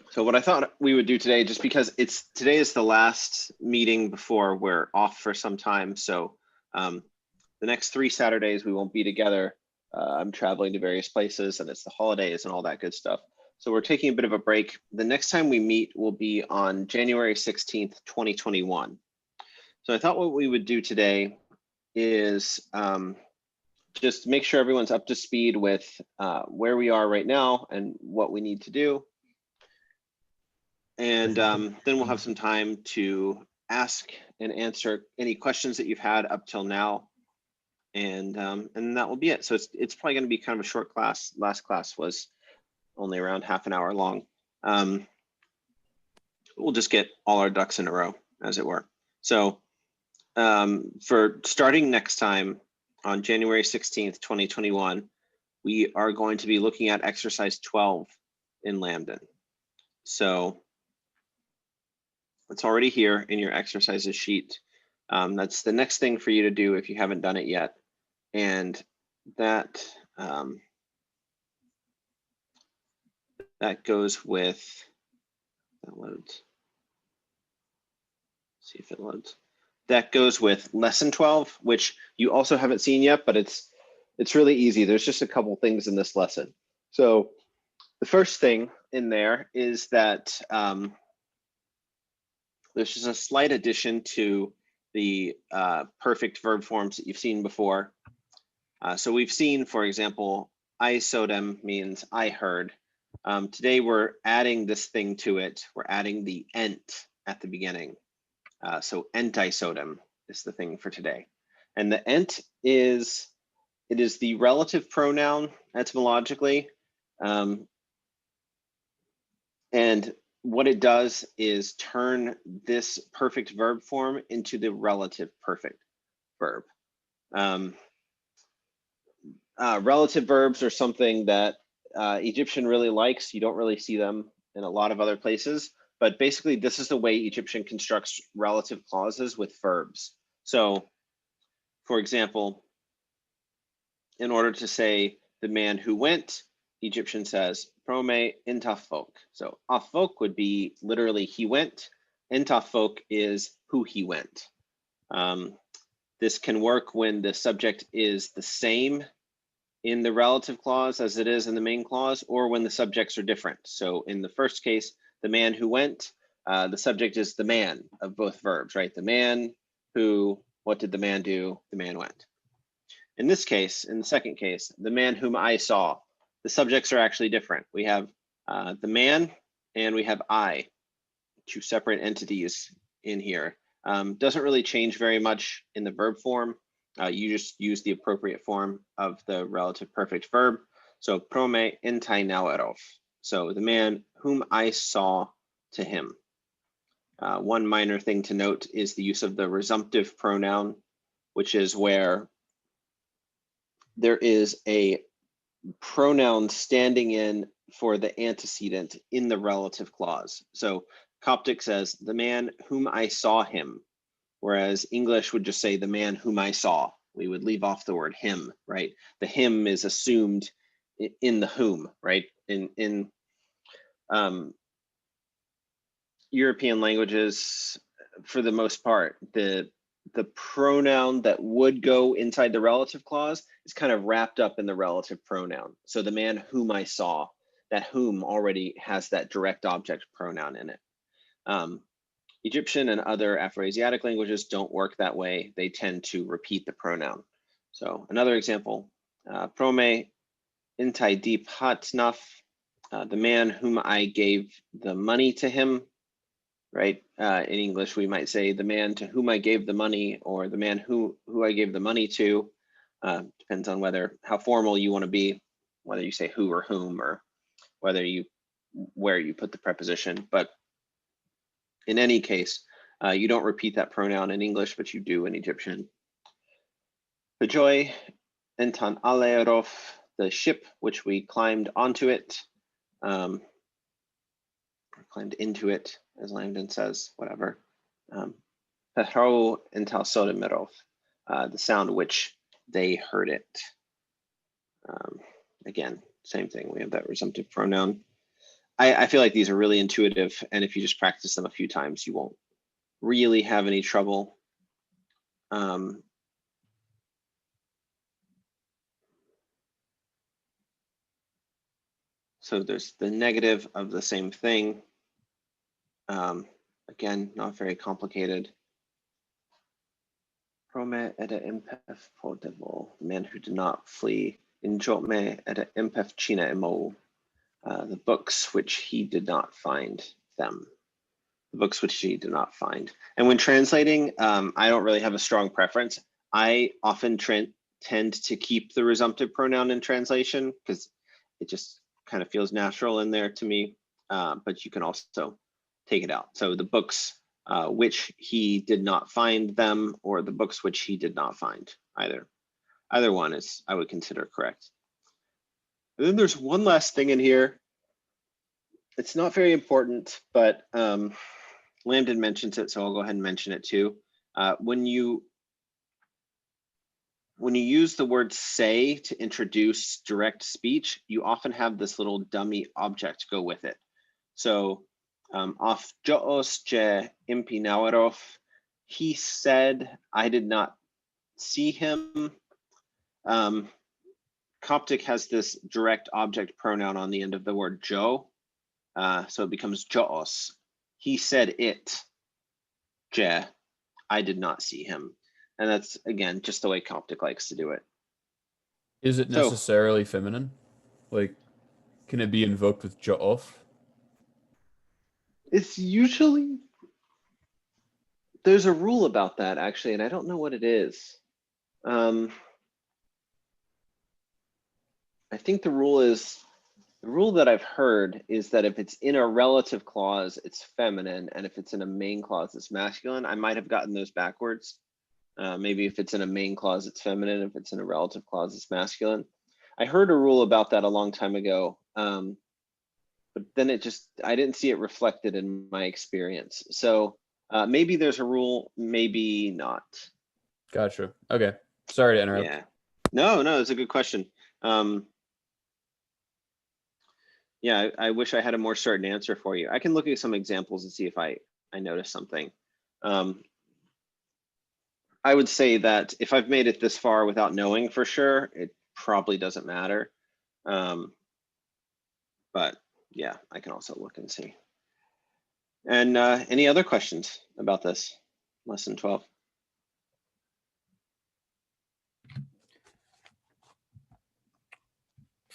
So what I thought we would do today, just because today is the last meeting before we're off for some time. So the next 3 Saturdays we won't be together. I'm traveling to various places and it's the holidays and all that good stuff. So we're taking a bit of a break. The next time we meet will be on January 16th, 2021. So I thought what we would do today is just make sure everyone's up to speed with where we are right now and what we need to do. And then we'll have some time to ask and answer any questions that you've had up till now. And that will be it. So it's probably going to be kind of a short class. Last class was only around half an hour long. We'll just get all our ducks in a row, as it were. So for starting next time on January 16th, 2021, we are going to be looking at exercise 12 in Lambden. So it's already here in your exercises sheet. That's the next thing for you to do if you haven't done it yet. And that that goes with, that loads. See if it loads. That goes with lesson 12, which you also haven't seen yet, but it's really easy. There's just a couple things in this lesson. So the first thing in there is that there's just a slight addition to the perfect verb forms that you've seen before. So we've seen, for example, I sodem means I heard. Today we're adding this thing to it. We're adding the ent at the beginning. So entisodem is the thing for today. And the ent is the relative pronoun etymologically. And what it does is turn this perfect verb form into the relative perfect verb. Relative verbs are something that Egyptian really likes. You don't really see them in a lot of other places, but basically this is the way Egyptian constructs relative clauses with verbs. So for example, in order to say the man who went, Egyptian says, prome intafok. So afok would be literally he went. Intafok is who he went. This can work when the subject is the same in the relative clause as it is in the main clause, or when the subjects are different. So in the first case, the man who went, the subject is the man of both verbs, right? The man who, what did the man do? The man went. In this case, in the second case, the man whom I saw, the subjects are actually different. We have the man and we have I, two separate entities in here. Doesn't really change very much in the verb form. You just use the appropriate form of the relative perfect verb. So prome entai nauerof. So the man whom I saw to him. One minor thing to note is the use of the resumptive pronoun, which is where there is a pronoun standing in for the antecedent in the relative clause. So Coptic says, the man whom I saw him, whereas English would just say the man whom I saw. We would leave off the word him, right? The him is assumed in the whom, right? In European languages, for the most part, the pronoun that would go inside the relative clause is kind of wrapped up in the relative pronoun. So the man whom I saw, that whom already has that direct object pronoun in it. Egyptian and other Afroasiatic languages don't work that way. They tend to repeat the pronoun. So another example, prome intai deep hatnaf, the man whom I gave the money to him, right? In English, we might say the man to whom I gave the money, or the man who I gave the money to. Depends on how formal you want to be, whether you say who or whom, or where you put the preposition. But in any case, you don't repeat that pronoun in English, but you do in Egyptian. The joy, entan alerof, the ship which we climbed onto it, climbed into it, as Langdon says, whatever. Pehro ental sodemirov, the sound which they heard it. Again, same thing, we have that resumptive pronoun. I feel like these are really intuitive, and if you just practice them a few times, you won't really have any trouble. So there's the negative of the same thing. Again, not very complicated. Prome ede impef podevo, the man who did not flee. Injotme ede impef china imo, the books which he did not find them. The books which he did not find. And when translating, I don't really have a strong preference. I often tend to keep the resumptive pronoun in translation because it just kind of feels natural in there to me, but you can also take it out. So the books which he did not find them, or the books which he did not find, either one is, I would consider correct. And then there's one last thing in here. It's not very important, but Lambden mentions it, so I'll go ahead and mention it too. When you use the word say to introduce direct speech, you often have this little dummy object go with it. So, af joos je impinawerof, he said, I did not see him. Coptic has this direct object pronoun on the end of the word jo, so it becomes joos. He said it, je, I did not see him. And that's, again, just the way Coptic likes to do it. Is it necessarily feminine? Like, can it be invoked with jo'of? It's usually, there's a rule about that actually, and I don't know what it is. I think the rule that I've heard is that if it's in a relative clause, it's feminine, and if it's in a main clause, it's masculine. I might have gotten those backwards. Maybe if it's in a main clause, it's feminine. If it's in a relative clause, it's masculine. I heard a rule about that a long time ago, but then I didn't see it reflected in my experience. So maybe there's a rule, maybe not. Gotcha. Okay. Sorry to interrupt. Yeah. No, it's a good question. Yeah, I wish I had a more certain answer for you. I can look at some examples and see if I notice something. I would say that if I've made it this far without knowing for sure, it probably doesn't matter. But yeah, I can also look and see. And any other questions about this lesson 12?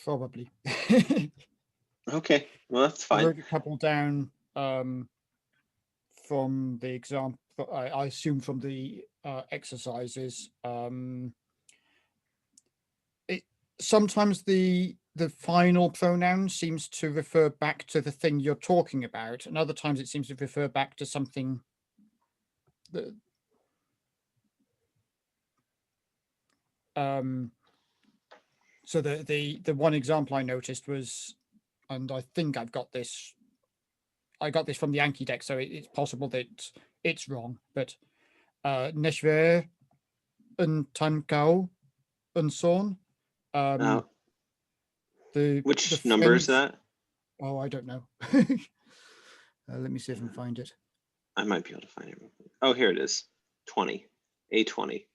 Probably. Okay, well, that's fine. I wrote a couple down from the example, I assume from the exercises. Sometimes the final pronoun seems to refer back to the thing you're talking about, and other times it seems to refer back to something that so the one example I noticed was, and I think I got this from the Yankee deck, so it's possible that it's wrong, but Neshver and Tankao and Son. Which number is that? Oh, I don't know. Let me see if I can find it. I might be able to find it. Oh, here it is. 20. A20.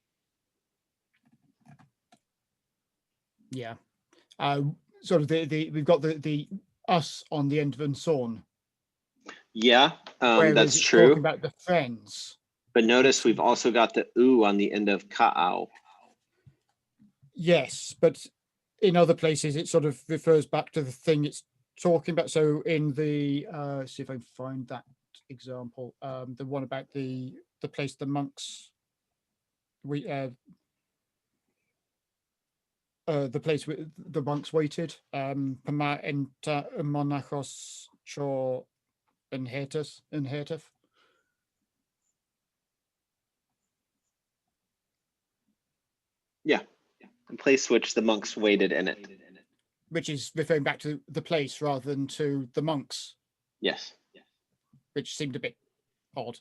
Yeah. Sort of we've got the us on the end of and Son. Yeah, that's true. Talking about the friends. But notice we've also got the u on the end of ka'au. Yes, but in other places it sort of refers back to the thing it's talking about. So in the see if I can find that example, the one about the place the monks the place where the monks waited, Pama enta monachos cho inherteth. Yeah, the place which the monks waited in it. Which is referring back to the place rather than to the monks. Yes. Which seemed a bit odd.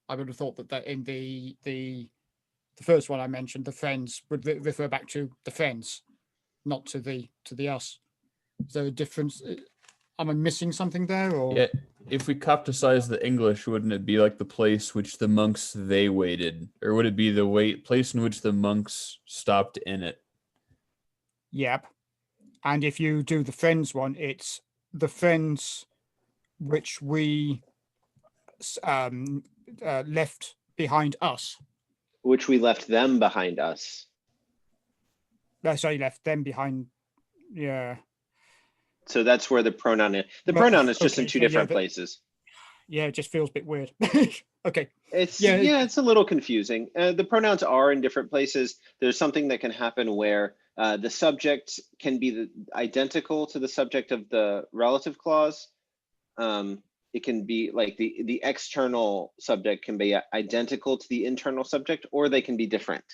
I would have thought that in the first one I mentioned, the friends would refer back to the friends, not to the us. Is there a difference? am I missing something there? Or Yeah, if we Copticize the English, wouldn't it be like the place which the monks they waited, or would it be the place in which the monks stopped in it? yep. And if you do the friends one, it's the friends which we left behind us. Which we left them behind us. Sorry, left them behind. Yeah. So that's where the pronoun is. The But, pronoun is just in okay, two so yeah, different places. Yeah, it just feels a bit weird. Okay. It's Yeah. it's a little confusing. The pronouns are in different places. There's something that can happen where the subject can be identical to the subject of the relative clause. It can be like the external subject can be identical to the internal subject, or they can be different.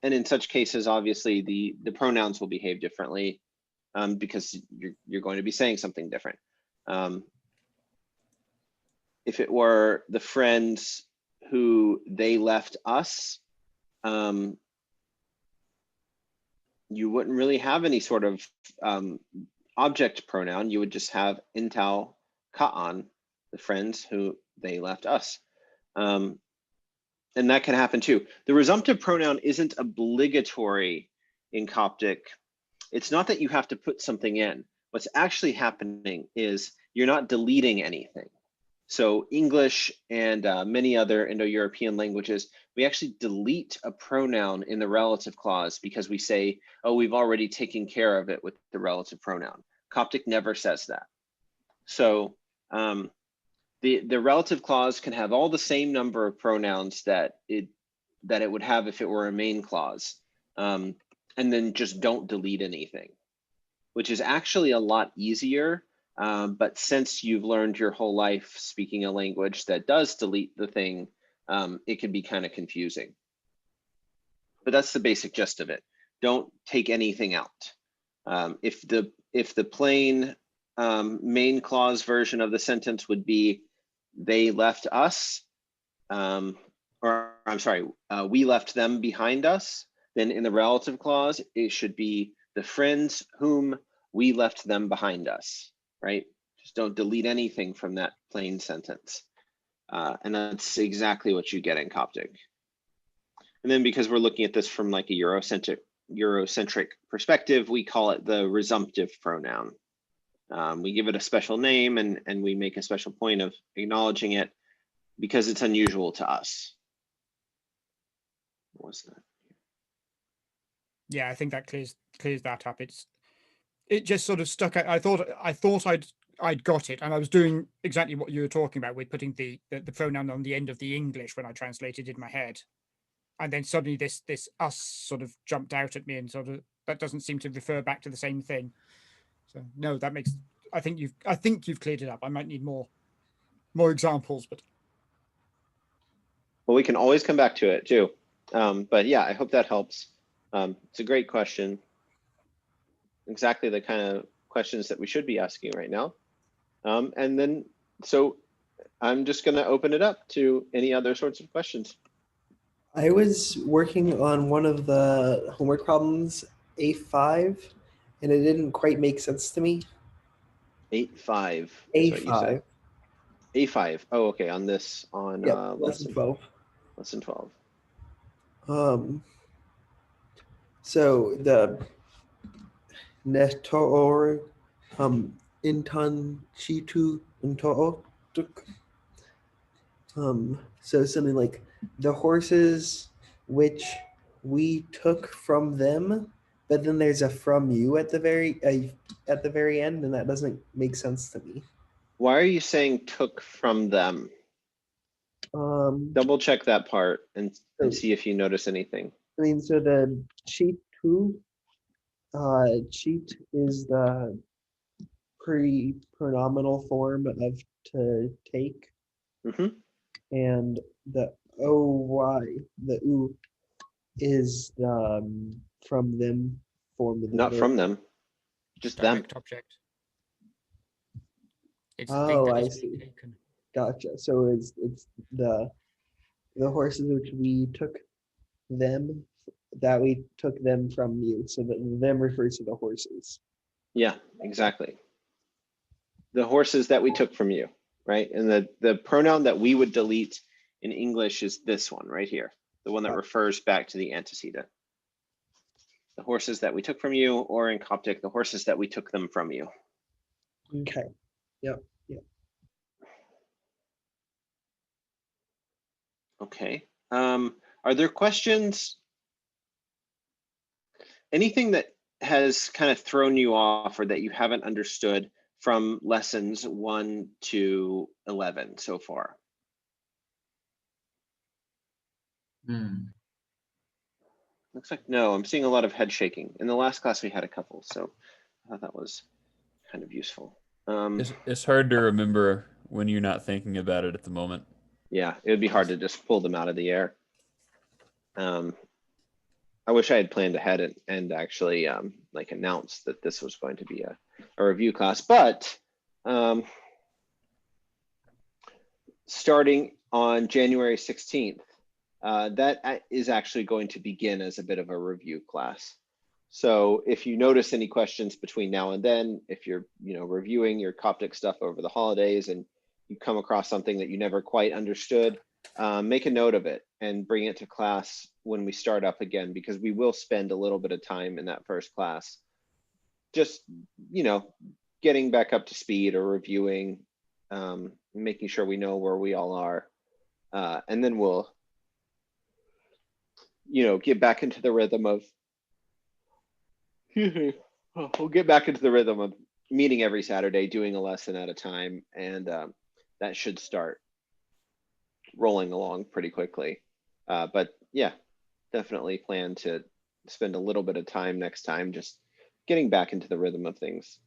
And in such cases, obviously, the pronouns will behave differently because you're going to be saying something different. If it were the friends who they left us, you wouldn't really have any sort of object pronoun. You would just have intal ka'an, the friends who they left us. And that can happen too. The resumptive pronoun isn't obligatory in Coptic. It's not that you have to put something in. What's actually happening is you're not deleting anything. So English and many other Indo-European languages, we actually delete a pronoun in the relative clause because we say, oh, we've already taken care of it with the relative pronoun. Coptic never says that. So the relative clause can have all the same number of pronouns that it would have if it were a main clause, and then just don't delete anything, which is actually a lot easier. But since you've learned your whole life speaking a language that does delete the thing, it can be kind of confusing. But that's the basic gist of it. Don't take anything out. If the plain main clause version of the sentence would be, they left us, or I'm sorry, we left them behind us, then in the relative clause, it should be the friends whom we left them behind us, right? Just don't delete anything from that plain sentence. And that's exactly what you get in Coptic. And then because we're looking at this from like a Eurocentric perspective, we call it the resumptive pronoun. We give it a special name and we make a special point of acknowledging it because it's unusual to us. What's that? Yeah, I think that clears that up. It just sort of stuck out. I thought I'd got it, and I was doing exactly what you were talking about with putting the pronoun on the end of the English when I translated in my head, and then suddenly this us sort of jumped out at me, and sort of that doesn't seem to refer back to the same thing. So no, that makes. I think you've cleared it up. I might need more examples, but well, we can always come back to it too. But yeah, I hope that helps. It's a great question. Exactly the kind of questions that we should be asking right now. And then, so I'm just going to open it up to any other sorts of questions. I was working on one of the homework problems, A5, and it didn't quite make sense to me. 8-5 is what you said. A5. A5. Oh, okay. On this, on Yep, lesson 12. Lesson 12. So the netor intan chitu unto so something like the horses which we took from them, but then there's a from you at the very end, and that doesn't make sense to me. Why are you saying took from them? Double check that part and see if you notice anything. I mean, so the chitu, cheat is the pre-pronominal form of to take, and the oy, the u, is the from them form of the Not verb. from them, just them. direct object. It's I see. taken. Gotcha. So it's the horses which we took them, that we took them from you. So that them refers to the horses. Yeah, exactly. the horses that we took from you, right? And the pronoun that we would delete in English is this one right here, the one that refers back to the antecedent. The horses that we took from you, or in Coptic, the horses that we took them from you. Okay. Yep. Okay. Are there questions? Anything that has kind of thrown you off or that you haven't understood from lessons 1 to 11 so far? Looks like no. I'm seeing a lot of head shaking. In the last class, we had a couple, so I thought that was kind of useful. It's hard to remember when you're not thinking about it at the moment. Yeah, it would be hard to just pull them out of the air. I wish I had planned ahead and actually like announced that this was going to be a review class, but starting on January 16th, that is actually going to begin as a bit of a review class. So if you notice any questions between now and then, if you're reviewing your Coptic stuff over the holidays and you come across something that you never quite understood, make a note of it and bring it to class when we start up again, because we will spend a little bit of time in that first class just getting back up to speed or reviewing, making sure we know where we all are, and then we'll get back into the rhythm of we'll get back into the rhythm of meeting every Saturday, doing a lesson at a time, and that should start rolling along pretty quickly. But yeah, definitely plan to spend a little bit of time next time just getting back into the rhythm of things.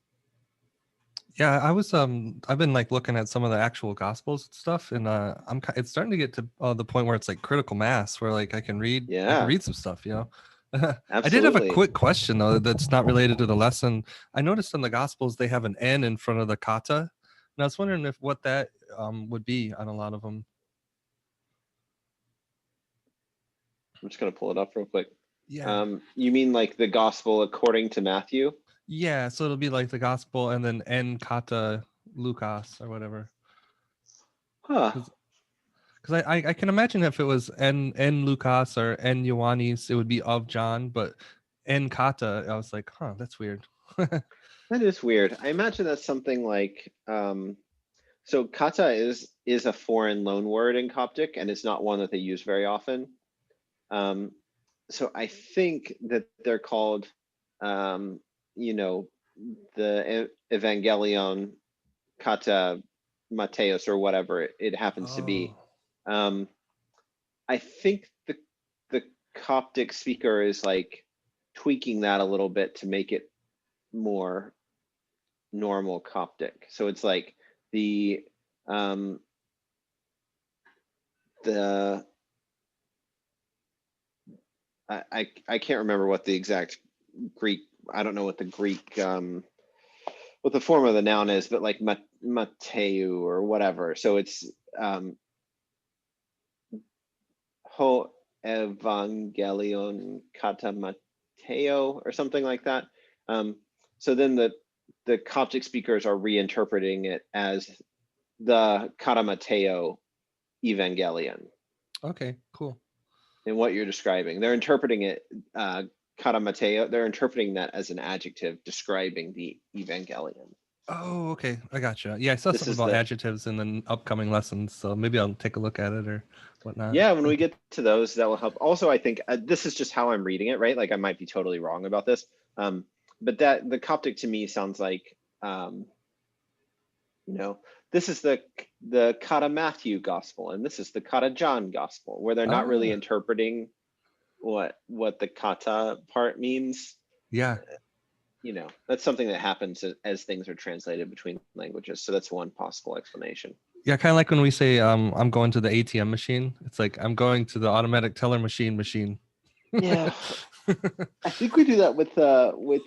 Yeah, I've been like looking at some of the actual gospels and stuff, and it's starting to get to the point where it's like critical mass, where like I can read some stuff, I did have a quick question though that's not related to the lesson. I noticed in the gospels they have an N in front of the kata, and I was wondering if what that would be on a lot of them. I'm just gonna pull it up real quick. Yeah. You mean like the gospel according to Matthew? Yeah, so it'll be like the gospel and then N kata Lucas or whatever. Huh. Because I can imagine if it was N Lucas or N Ioannis, it would be of John, but N kata, I was like, huh, that's weird. That is weird. I imagine that's something like so kata is a foreign loan word in Coptic, and it's not one that they use very often. So I think that they're called the Evangelion kata Mateos or whatever it happens to be. I think the Coptic speaker is like tweaking that a little bit to make it more normal Coptic. So it's like I can't remember what the exact Greek, I don't know what the Greek what the form of the noun is, but like Mateu or whatever. So it's ho evangelion kata Mateo or something like that. So then the Coptic speakers are reinterpreting it as the kata Mateo evangelion. Okay, cool. And what you're describing, they're interpreting it kata Mateo, they're interpreting that as an adjective describing the evangelion. Oh, okay. I gotcha. Yeah, I saw something about adjectives in the upcoming lessons, so maybe I'll take a look at it or whatnot. Yeah, when we get to those, that will help. Also, I think this is just how I'm reading it, right? Like I might be totally wrong about this, but that the Coptic to me sounds like, this is the Kata Matthew gospel, and this is the Kata John gospel, where they're not really interpreting what the kata part means. Yeah. That's something that happens as things are translated between languages. So that's one possible explanation. Yeah, kind of like when we say I'm going to the ATM machine. It's like I'm going to the automatic teller machine. Yeah. I think we do that with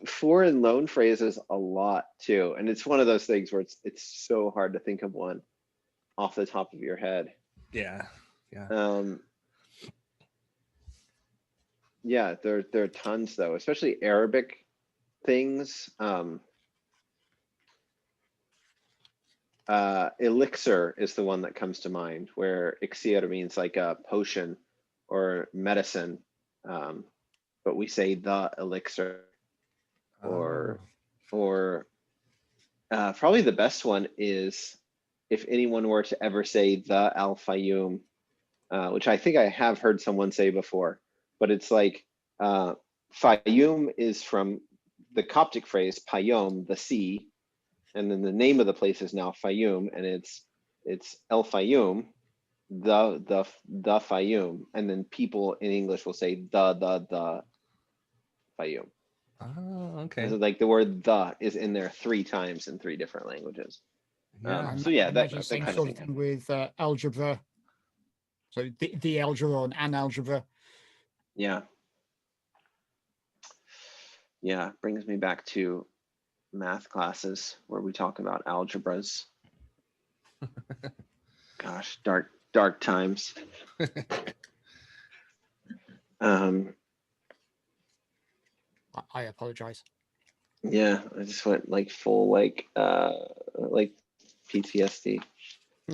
foreign loan phrases a lot too. And it's one of those things where it's so hard to think of one off the top of your head. Yeah. Yeah, there are tons though, especially Arabic things. elixir is the one that comes to mind, where elixir means like a potion or medicine, but we say the elixir. Or probably the best one is if anyone were to ever say the Al Fayoum, which I think I have heard someone say before, but it's like Fayoum is from the Coptic phrase Payom, the sea, and then the name of the place is now Fayoum, and it's El Fayoum, the Fayoum, and then people in English will say the Fayoum. Oh, okay. So like the word "the" is in there 3 times in 3 different languages. Yeah. So yeah, that imagine same kind of sort thing. of thing with algebra. So the algebra or an algebra. Yeah. Yeah, brings me back to math classes where we talk about algebras. Gosh, dark times. I apologize. Yeah, I just went like full like PTSD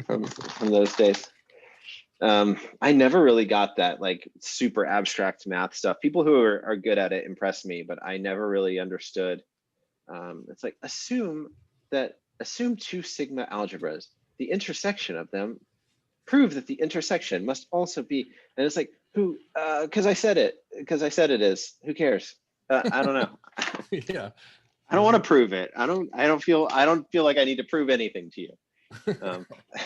from those days. I never really got that like super abstract math stuff. People who are good at it impress me, but I never really understood. It's like assume 2 sigma algebras, the intersection of them, prove that the intersection must also be, and it's like because I said it is, who cares? I don't know. Yeah. I don't want to prove it. I don't feel like I need to prove anything to you.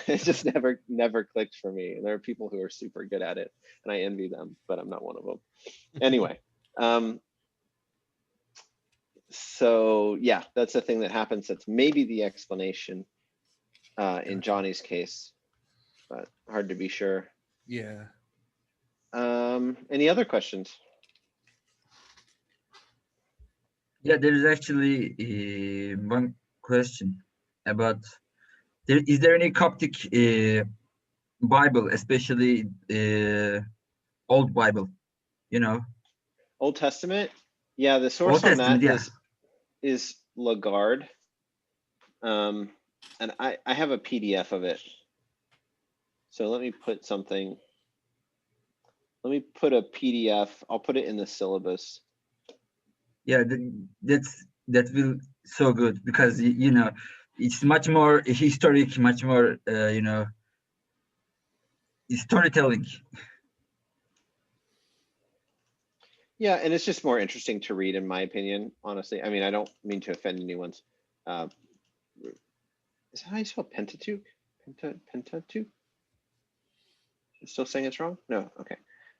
It just never clicked for me. There are people who are super good at it, and I envy them, but I'm not one of them. Anyway, so yeah, that's the thing that happens. That's maybe the explanation in Johnny's case, but hard to be sure. Yeah. Any other questions? Yeah, there is actually one question about is there any Coptic Bible, especially Old Bible, you know? Old Testament? Yeah, the source Old on Testament, that yeah. is Lagarde. And I have a PDF of it. So let me put a PDF. I'll put it in the syllabus. Yeah, that will so good because you know it's much more historic, much more you know, storytelling. Yeah, and it's just more interesting to read, in my opinion, honestly. I mean, I don't mean to offend anyone's. Is that how you spell Pentateuch? Pentateuch? Still saying it's wrong? No, okay.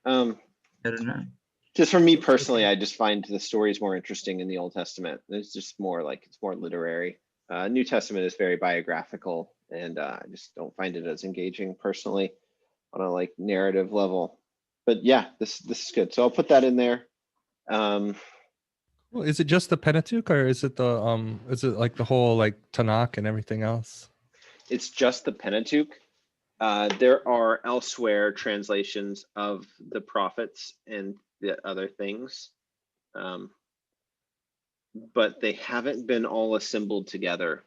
I don't know. Just for me personally, I just find the stories more interesting in the Old Testament. It's just more like, it's more literary. New Testament is very biographical, and I just don't find it as engaging personally on a like narrative level. But yeah, this is good. So I'll put that in there. Well, is it just the Pentateuch, or is it like the whole like Tanakh and everything else? It's just the Pentateuch. There are elsewhere translations of the prophets and the other things, but they haven't been all assembled together.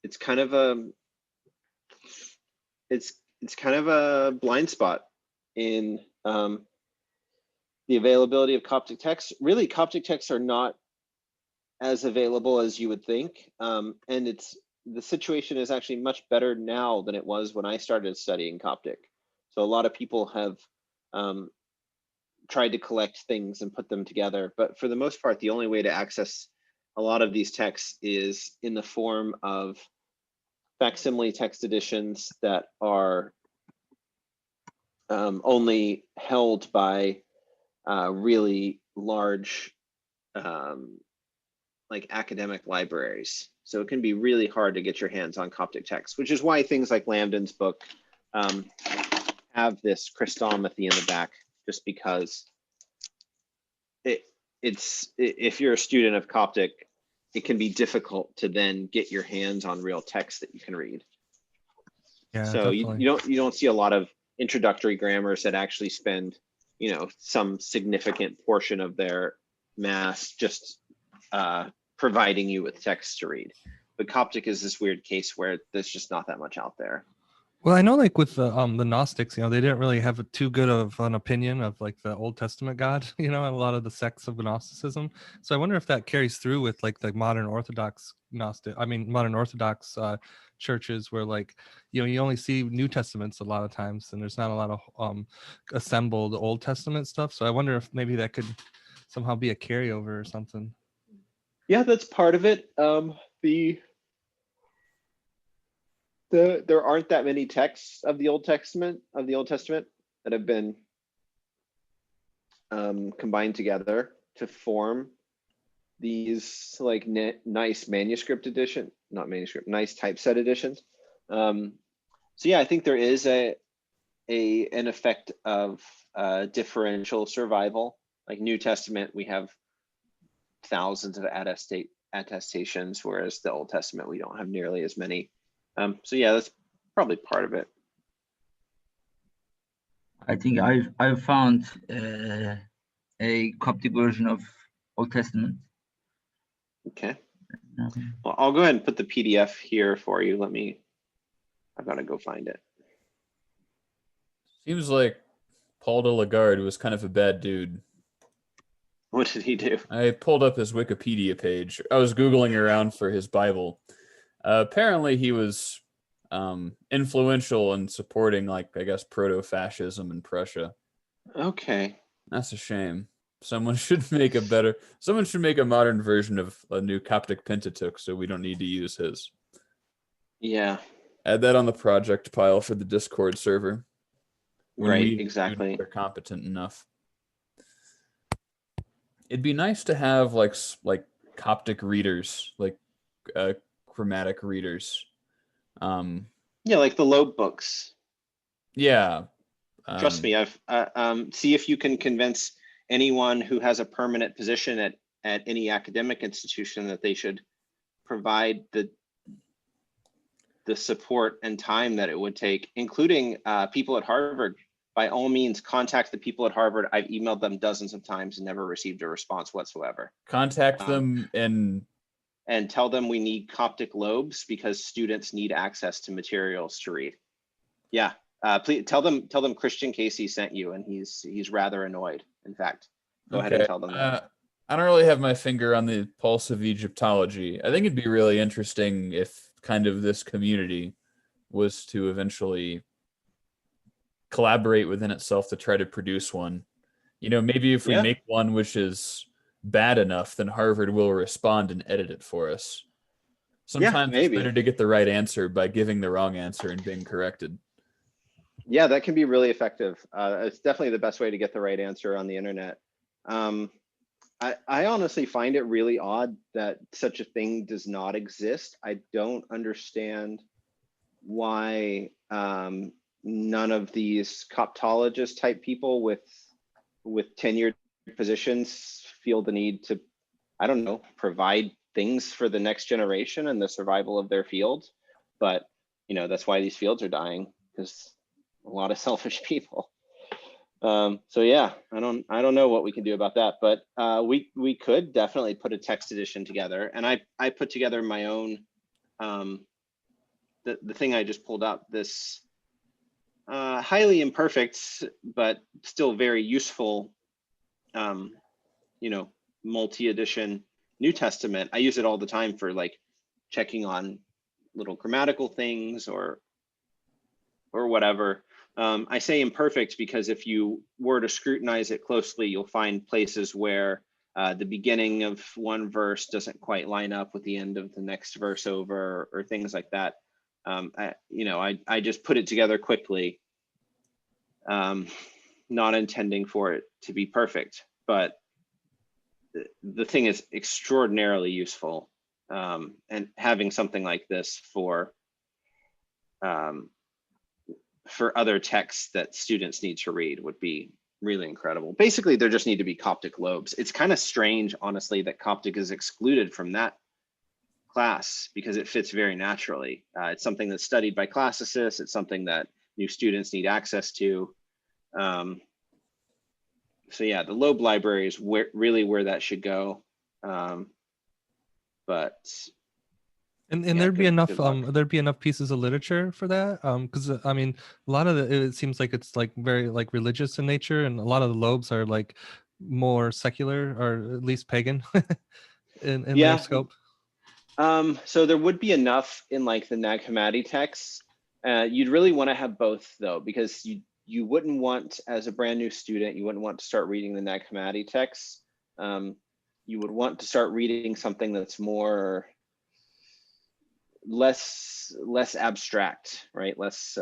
It's kind of a blind spot in the availability of Coptic texts. Really, Coptic texts are not as available as you would think, and the situation is actually much better now than it was when I started studying Coptic. So a lot of people have tried to collect things and put them together, but for the most part, the only way to access a lot of these texts is in the form of facsimile text editions that are only held by really large like academic libraries. So it can be really hard to get your hands on Coptic texts, which is why things like Lambden's book have this Christomathy in the back, just because if you're a student of Coptic, it can be difficult to then get your hands on real text that you can read. Yeah, so you don't see a lot of introductory grammars that actually spend, you know, some significant portion of their mass just providing you with text to read. But Coptic is this weird case where there's just not that much out there. Well, I know like with the Gnostics, they didn't really have too good of an opinion of like the Old Testament God, and a lot of the sects of Gnosticism. So I wonder if that carries through with like the modern Orthodox churches where like, you only see New Testaments a lot of times and there's not a lot of assembled Old Testament stuff. So I wonder if maybe that could somehow be a carryover or something. Yeah, that's part of it. There aren't that many texts of the Old Testament that have been combined together to form these like nice manuscript edition, not manuscript, nice typeset editions. So yeah, I think there is an effect of differential survival. Like New Testament, we have thousands of attestations, whereas the Old Testament, we don't have nearly as many. So yeah, that's probably part of it. I think I've found a Coptic version of Old Testament. Okay. Well, I'll go ahead and put the PDF here for you. I've got to go find it. Seems like Paul de Lagarde was kind of a bad dude. What did he do? I pulled up his Wikipedia page. I was Googling around for his Bible. Apparently he was influential in supporting, like, I guess, proto-fascism in Prussia. Okay. That's a shame. Someone should make a modern version of a new Coptic Pentateuch so we don't need to use his. Yeah. Add that on the project pile for the Discord server. Right, exactly. They're competent enough. It'd be nice to have like Coptic readers, like chromatic readers. Yeah, like the Loeb books. Yeah. Trust me, I've see if you can convince anyone who has a permanent position at any academic institution that they should provide the support and time that it would take, including people at Harvard. By all means, contact the people at Harvard. I've emailed them dozens of times and never received a response whatsoever. Contact them and tell them we need Coptic Lobes because students need access to materials to read. Yeah, please tell them Christian Casey sent you, and he's rather annoyed. In fact, go ahead and tell them that. I don't really have my finger on the pulse of Egyptology. I think it'd be really interesting if kind of this community was to eventually collaborate within itself to try to produce one. Maybe if we make one which is bad enough, then Harvard will respond and edit it for us. Sometimes it's better to get the right answer by giving the wrong answer and being corrected. Yeah, that can be really effective. It's definitely the best way to get the right answer on the internet. I honestly find it really odd that such a thing does not exist. I don't understand why none of these Coptologist type people with tenured positions feel the need to, I don't know, provide things for the next generation and the survival of their field. But that's why these fields are dying, because a lot of selfish people. So yeah, I don't know what we can do about that, but we could definitely put a text edition together. And I put together my own, the thing I just pulled up, this highly imperfect, but still very useful, multi-edition New Testament. I use it all the time for like checking on little grammatical things or whatever. I say imperfect because if you were to scrutinize it closely, you'll find places where the beginning of one verse doesn't quite line up with the end of the next verse over, or things like that. I just put it together quickly, not intending for it to be perfect, but the thing is extraordinarily useful. And having something like this for other texts that students need to read would be really incredible. Basically, there just need to be Coptic Lobes. It's kind of strange, honestly, that Coptic is excluded from that class because it fits very naturally. It's something that's studied by classicists. It's something that new students need access to. So yeah, the Loeb library is really where that should go. But And Yeah, there'd be enough good luck. there'd be enough pieces of literature for that, because I mean a lot of it seems like it's like very like religious in nature, and a lot of the lobes are like more secular or at least pagan in their Yeah. scope. So there would be enough in like the Nag Hammadi texts. You'd really want to have both though, because you wouldn't want, as a brand new student, you wouldn't want to start reading the Nag Hammadi texts. You would want to start reading something that's more less abstract, right? Less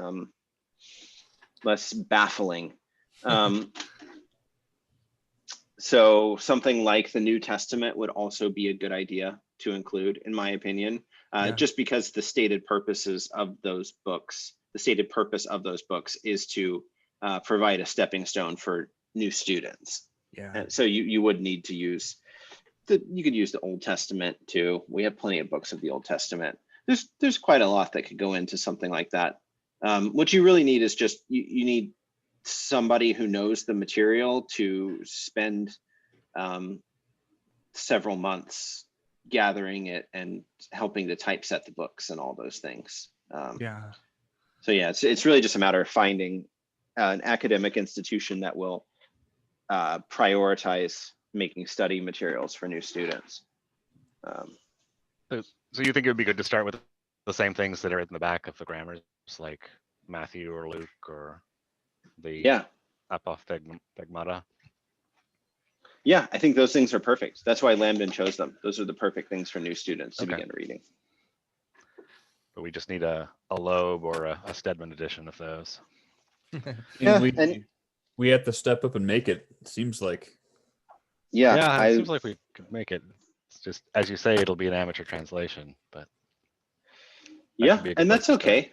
baffling. So something like the New Testament would also be a good idea to include, in my opinion, just because the stated purposes of those books, the stated purpose of those books is to provide a stepping stone for new students. Yeah. So you would need to use you could use the Old Testament too. We have plenty of books of the Old Testament. There's quite a lot that could go into something like that. What you really need is just you need somebody who knows the material to spend several months gathering it and helping to typeset the books and all those things. So yeah, it's really just a matter of finding an academic institution that will prioritize making study materials for new students. So you think it would be good to start with the same things that are in the back of the grammars, like Matthew or Luke or the Apophthegmata? Yeah, I think those things are perfect. That's why Lambden chose them. Those are the perfect things for new students to begin reading. But we just need a Loeb or a Stedman edition of those. We have to step up and make it. It seems like. Yeah, it seems like we could make it. It's just, as you say, it'll be an amateur translation, but yeah, and that's okay.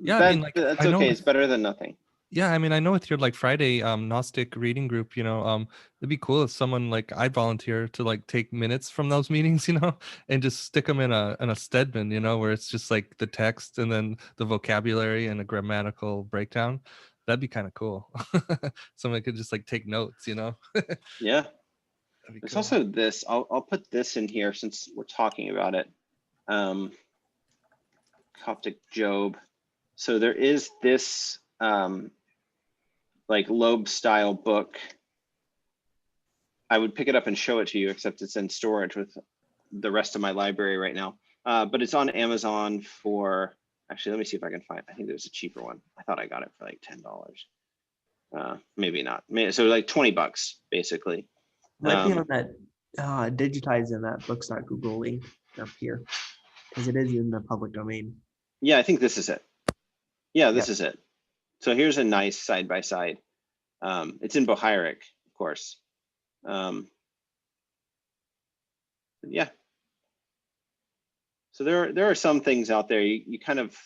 Yeah, I mean, like, that's okay. It's better than nothing. Yeah, I mean, I know with your like Friday Gnostic reading group, you know, it'd be cool if someone like I'd volunteer to like take minutes from those meetings, you know, and just stick them in a Stedman, you know, where it's just like the text and then the vocabulary and a grammatical breakdown. That'd be kind of cool. Someone could just like take notes, you know. Yeah. There's also this. I'll put this in here since we're talking about it. Coptic Job. So there is this like Loeb style book. I would pick it up and show it to you, except it's in storage with the rest of my library right now. But it's on Amazon for, actually, let me see if I can find, I think there's a cheaper one. I thought I got it for like $10. Maybe not. So like 20 bucks, basically. Might be on that digitized in that books.google link up here, because it is in the public domain. Yeah, I think this is it. Yeah, this is it. So here's a nice side by side. It's in Bohairic, of course. Yeah. So there are some things out there you kind of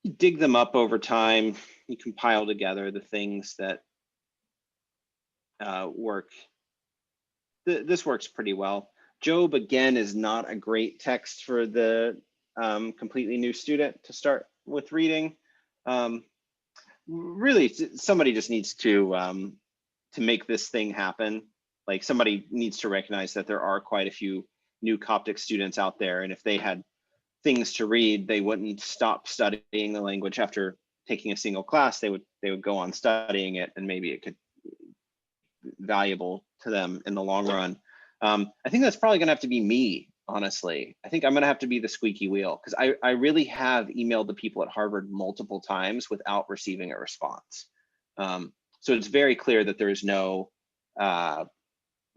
you dig them up over time. You compile together the things that work. This works pretty well. Job, again, is not a great text for the completely new student to start with reading. Really, somebody just needs to make this thing happen. Like, somebody needs to recognize that there are quite a few new Coptic students out there, and if they had things to read, they wouldn't stop studying the language after taking a single class. They would go on studying it, and maybe it could be valuable to them in the long run. I think that's probably gonna have to be me, honestly. I think I'm gonna have to be the squeaky wheel, because I really have emailed the people at Harvard multiple times without receiving a response. So it's very clear that there is no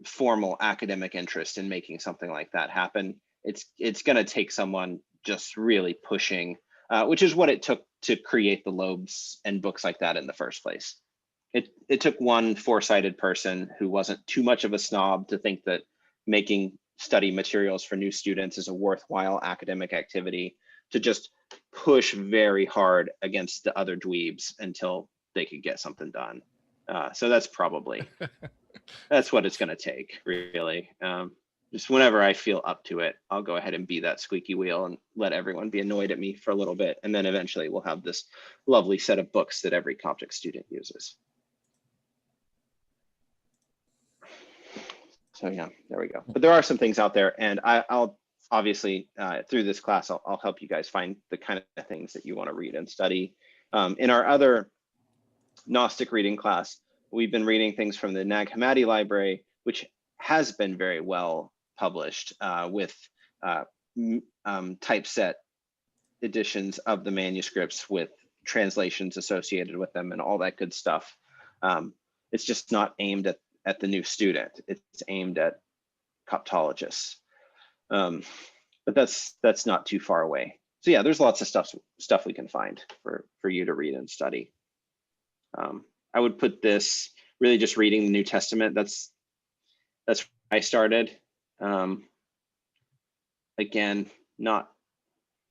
formal academic interest in making something like that happen. It's gonna take someone just really pushing, which is what it took to create the Lobes and books like that in the first place. It took one foresighted person who wasn't too much of a snob to think that making study materials for new students is a worthwhile academic activity, to just push very hard against the other dweebs until they could get something done. So that's probably, that's what it's gonna take, really. Just whenever I feel up to it, I'll go ahead and be that squeaky wheel and let everyone be annoyed at me for a little bit. And then eventually we'll have this lovely set of books that every Coptic student uses. yeah, there we go. But there are some things out there, and I'll obviously through this class, I'll help you guys find the kind of things that you want to read and study. In our other Gnostic reading class, we've been reading things from the Nag Hammadi library, which has been very well published with typeset editions of the manuscripts with translations associated with them and all that good stuff. It's just not aimed at the new student. It's aimed at Coptologists. But that's not too far away. So yeah, there's lots of stuff we can find for you to read and study. I would put this really just reading the New Testament. That's where I started. Again, not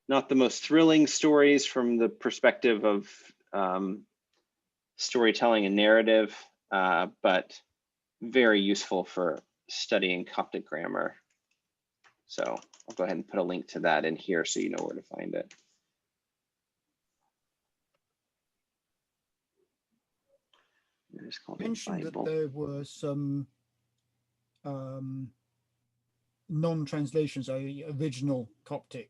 the most thrilling stories from the perspective of storytelling and narrative, but very useful for studying Coptic grammar. So I'll go ahead and put a link to that in here so you know where to find it. You mentioned that there were some non-translations, original Coptic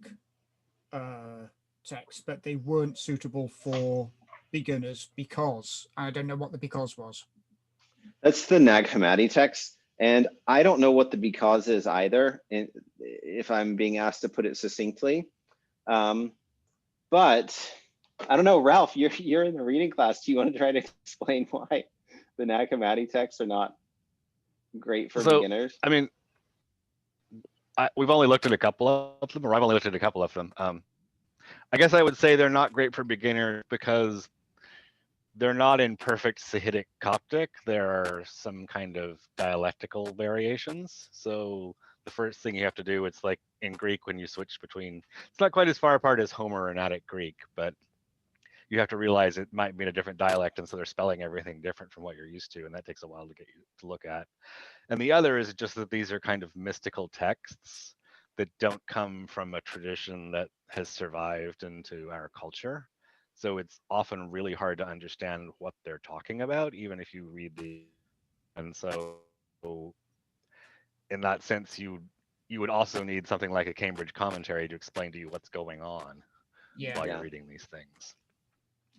texts, but they weren't suitable for beginners because I don't know what the because was. That's the Nag Hammadi text, and I don't know what the because is either, if I'm being asked to put it succinctly. But I don't know, Ralph, you're in the reading class. Do you want to try to explain why the Nag Hammadi texts are not great for beginners? I mean, we've only looked at a couple of them, or I've only looked at a couple of them. I guess I would say they're not great for beginners because they're not in perfect Saidic Coptic. There are some kind of dialectical variations. So the first thing you have to do, it's like in Greek when you switch between, it's not quite as far apart as Homer and Attic Greek, but you have to realize it might be in a different dialect, and so they're spelling everything different from what you're used to, and that takes a while to get you to look at. And the other is just that these are kind of mystical texts that don't come from a tradition that has survived into our culture. So it's often really hard to understand what they're talking about, even if you read the. And so in that sense, you would also need something like a Cambridge commentary to explain to you what's going on while you're reading these things.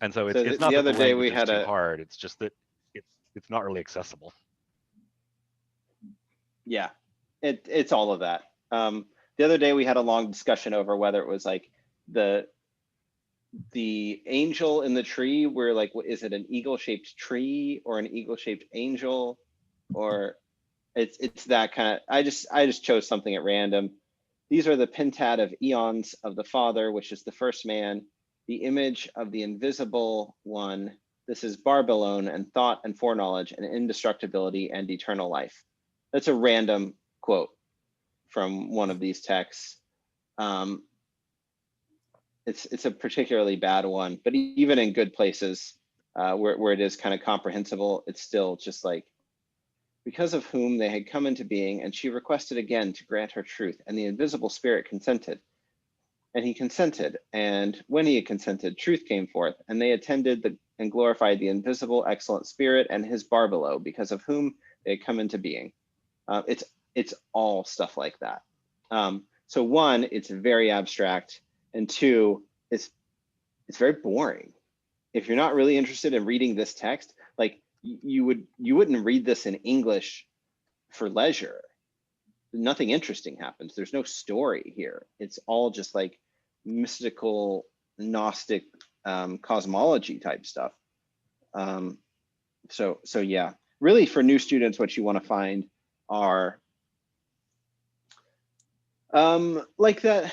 And so it's not that the language is too hard, it's just that it's not really accessible. Yeah, it's all of that. The other day we had a long discussion over whether it was like the angel in the tree, where like, is it an eagle-shaped tree or an eagle-shaped angel, or it's that kind of. I just chose something at random. These are the pentad of eons of the Father, which is the first man, the image of the invisible one. This is Barbalone and thought and foreknowledge and indestructibility and eternal life. That's a random quote from one of these texts. It's a particularly bad one, but even in good places where it is kind of comprehensible, it's still just like, because of whom they had come into being, and she requested again to grant her truth, and the invisible spirit consented. And he consented, and when he had consented, truth came forth, and they attended and glorified the invisible excellent spirit and his Barbelo, because of whom they had come into being. It's all stuff like that. So one, it's very abstract, and two, it's very boring. If you're not really interested in reading this text, like you wouldn't read this in English for leisure. Nothing interesting happens. There's no story here. It's all just like mystical Gnostic cosmology type stuff. So yeah, really for new students, what you want to find are like that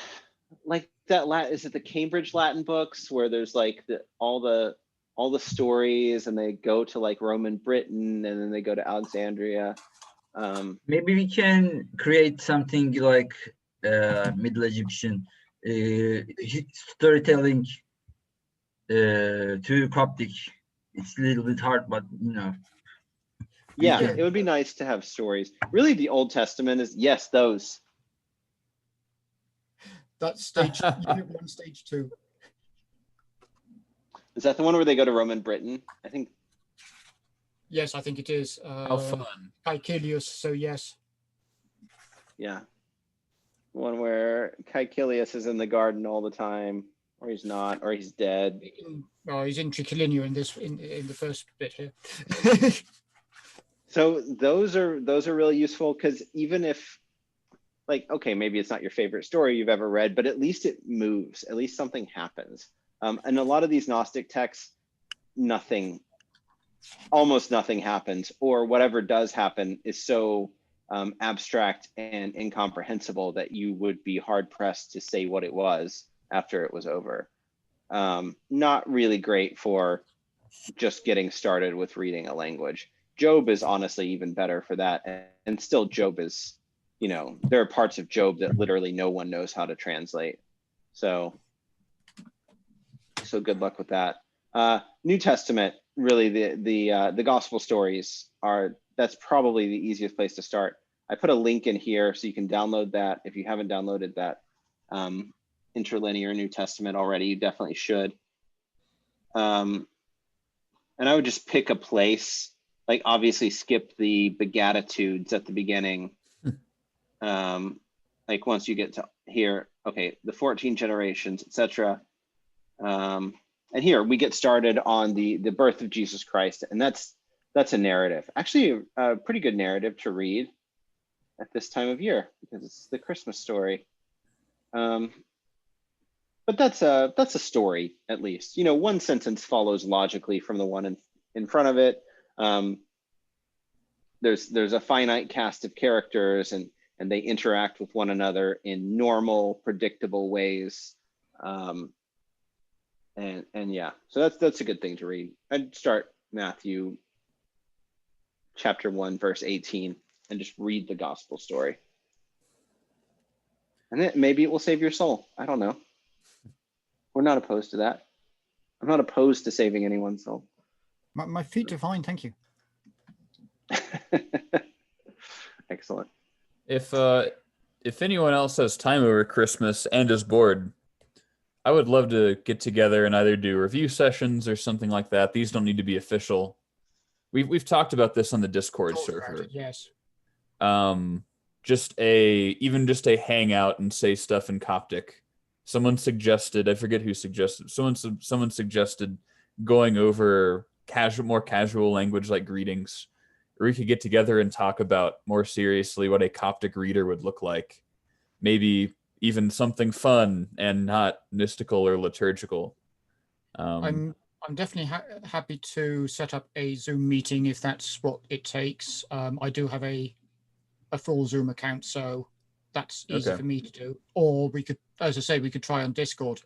Latin, is it the Cambridge Latin books where there's like all the stories, and they go to like Roman Britain, and then they go to Alexandria. Maybe we can create something like Middle Egyptian storytelling to Coptic. It's a little bit hard, but you know. Yeah, it would be nice to have stories. Really, the Old Testament is, yes, those. That's stage unit 1, stage 2. Is that the one where they go to Roman Britain? I think. Yes, I think it is. How fun. Caecilius, so yes. Yeah. One where Caecilius is in the garden all the time, or he's not, or he's dead. Oh, he's in Triclinia in the first bit here. So those are really useful, because even if, like, okay, maybe it's not your favorite story you've ever read, but at least it moves, at least something happens. And a lot of these Gnostic texts, almost nothing happens, or whatever does happen is so abstract and incomprehensible that you would be hard pressed to say what it was after it was over. Not really great for just getting started with reading a language. Job is honestly even better for that. And still Job is, there are parts of Job that literally no one knows how to translate. So good luck with that. New Testament, really the gospel stories that's probably the easiest place to start. I put a link in here so you can download that. If you haven't downloaded that interlinear New Testament already, you definitely should. And I would just pick a place, like obviously skip the Beatitudes at the beginning. Like once you get to here, okay, the 14 generations, etc. And here we get started on the birth of Jesus Christ, and that's a narrative, actually a pretty good narrative to read at this time of year because it's the Christmas story. But that's a story, at least. One sentence follows logically from the one in front of it. There's a finite cast of characters, and they interact with one another in normal, predictable ways. And yeah, so that's a good thing to read. I'd start Matthew chapter 1, verse 18, and just read the gospel story. And then maybe it will save your soul. I don't know. We're not opposed to that. I'm not opposed to saving anyone's soul. My feet are fine, thank you. Excellent. If anyone else has time over Christmas and is bored, I would love to get together and either do review sessions or something like that. These don't need to be official. We've talked about this on the Discord server. Yes. Just a hangout and say stuff in Coptic. Someone suggested, I forget who suggested, someone suggested going over more casual language like greetings, or we could get together and talk about more seriously what a Coptic reader would look like. Maybe even something fun and not mystical or liturgical. I'm definitely happy to set up a Zoom meeting if that's what it takes. I do have a full Zoom account, so that's easy for me to do. Or we could, as I say, we could try on Discord.